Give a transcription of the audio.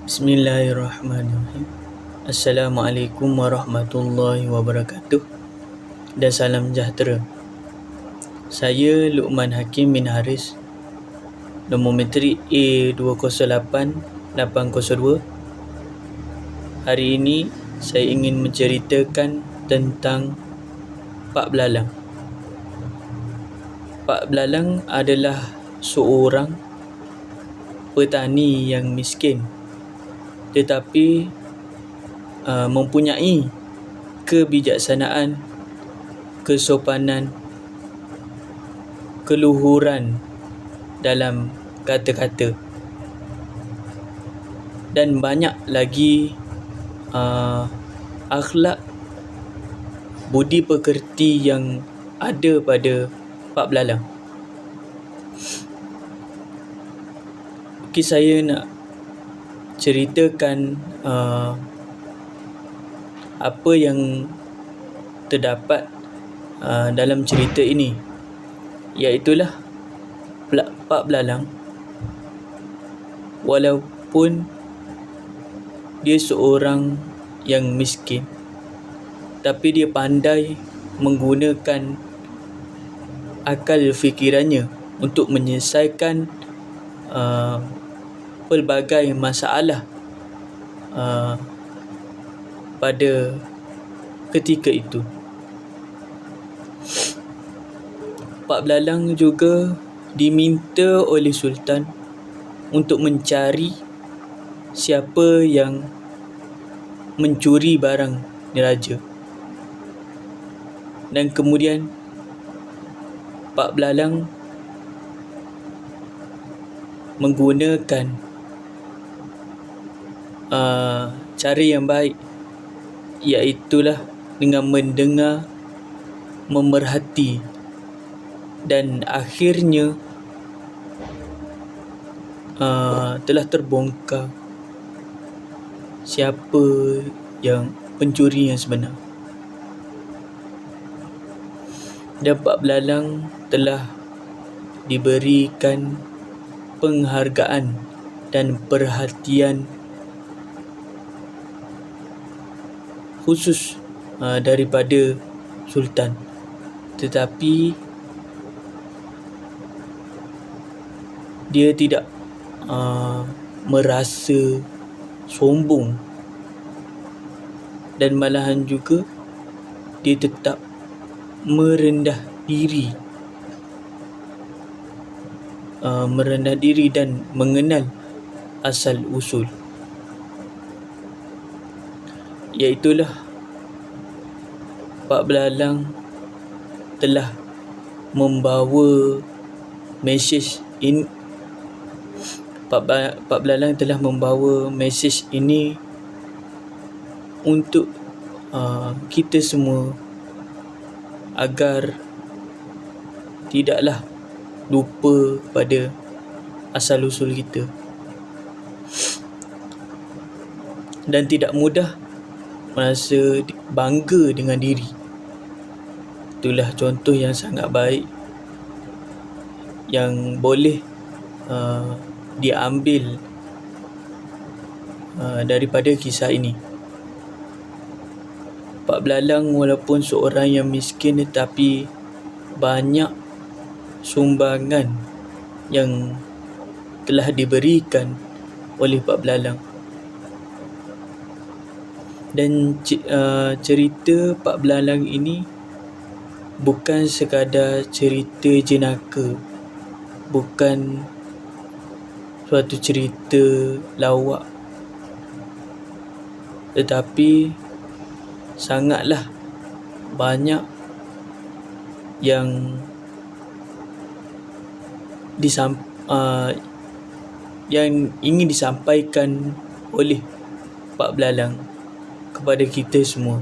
Bismillahirrahmanirrahim. Assalamualaikum warahmatullahi wabarakatuh dan salam sejahtera. Saya Luqman Hakim bin Haris, nombor metrik A208802. Hari ini saya ingin menceritakan tentang Pak Belalang. Pak Belalang adalah seorang petani yang miskin tetapi mempunyai kebijaksanaan, kesopanan, keluhuran dalam kata-kata dan banyak lagi akhlak budi pekerti yang ada pada Pak Belalang. Okay, saya nak ceritakan apa yang terdapat dalam cerita ini, iaitulah Pak Belalang walaupun dia seorang yang miskin, tapi dia pandai menggunakan akal fikirannya untuk menyelesaikan pelbagai masalah pada ketika itu. Pak Belalang juga diminta oleh Sultan untuk mencari siapa yang mencuri barang diraja. Dan kemudian Pak Belalang menggunakan cara yang baik, iaitulah dengan mendengar, memerhati, dan akhirnya telah terbongkar siapa yang pencuri yang sebenar. Dan Pak Belalang telah diberikan penghargaan dan perhatian khusus daripada Sultan, tetapi dia tidak merasa sombong dan malahan juga dia tetap merendah diri dan mengenal asal usul, iaitulah Pak Belalang telah membawa mesej ini. Pak Belalang telah membawa mesej ini untuk kita semua agar tidaklah lupa pada asal usul kita dan tidak mudah merasa bangga dengan diri. Itulah contoh yang sangat baik yang boleh diambil daripada kisah ini. Pak Belalang walaupun seorang yang miskin tetapi banyak sumbangan yang telah diberikan oleh Pak Belalang. Dan cerita Pak Belalang ini bukan sekadar cerita jenaka, bukan suatu cerita lawak, tetapi sangatlah banyak yang ingin disampaikan oleh Pak Belalang kepada kita semua.